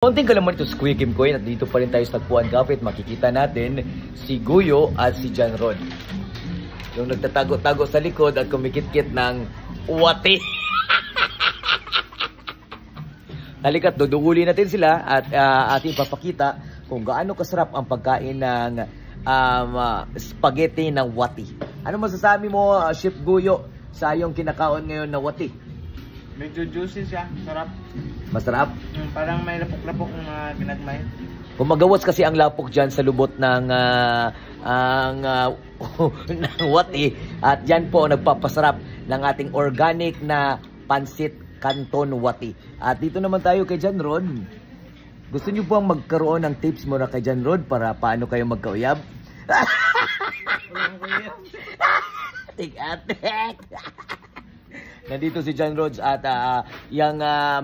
Konting kalaman ito sa Kuya Kim Koy at dito pa rin tayo sa Tagpuan Kapit. Makikita natin si Guyo at si John Rod. Yung nagtatago-tago sa likod at kumikit-kit ng wati. Halika't duduguli natin sila at ating papakita kung gaano kasarap ang pagkain ng spaghetti ng wati. Ano masasabi mo, Chef Guyo, sa iyong kinakaon ngayon na wati? Medyo juicy siya, sarap. Masarap? Parang may lapok-lapok na ginagmay. Kumagawas kasi ang lapok dyan sa lubot ng ng wati. At yan po nagpapasarap ng ating organic na pansit canton wati. At dito naman tayo kay John Rod. Gusto niyo bang magkaroon ng tips mo na kay John Rod para paano kayo magkauyab? Tik-atik! Nandito si John Rhodes at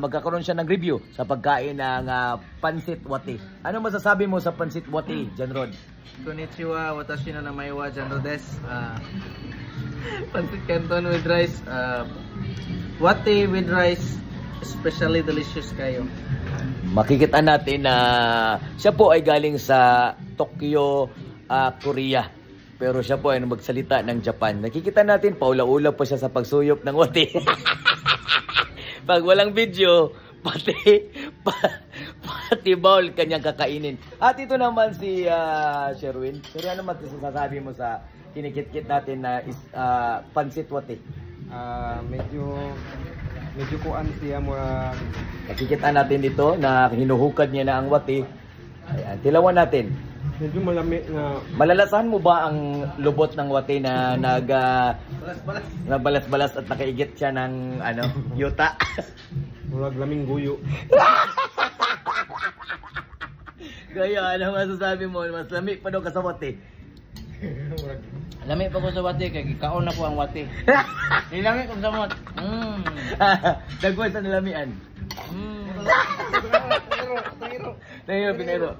magkakaroon siya ng review sa pagkain ng pansit wati. Ano masasabi mo sa pansit wati, John Rhodes? Konnichiwa, watashi no namae wa John Rod desu. Pansit canton with rice. Wati with rice, especially delicious kayo. Makikita natin na siya po ay galing sa Tokyo, Korea. Pero siya po ay magsalita ng Japan. Nakikita natin, paula-ula pa siya sa pagsuyop ng wati. Pag walang video, pati bowl kanyang kakainin. At ito naman si Sherwin. Pero ano masasabi mo sa kinikit-kit natin na pansit wati? Medyo kuan siya mo. Nakikita natin dito na hinuhukad niya na ang wati. Ayan, tilawan natin. Medyo malamig na. Malalasahan mo ba ang lubot ng wati na balas-balas at nakaigit siya ng yuta? Murag laming guyo. Kaya ano masasabi mo? Mas lamig pa daw ka sa wati. Lamig pa ko sa wati kay kaon na ko ang wati. Lamig ko sa wati. Dagway sa nilamian. Pinero.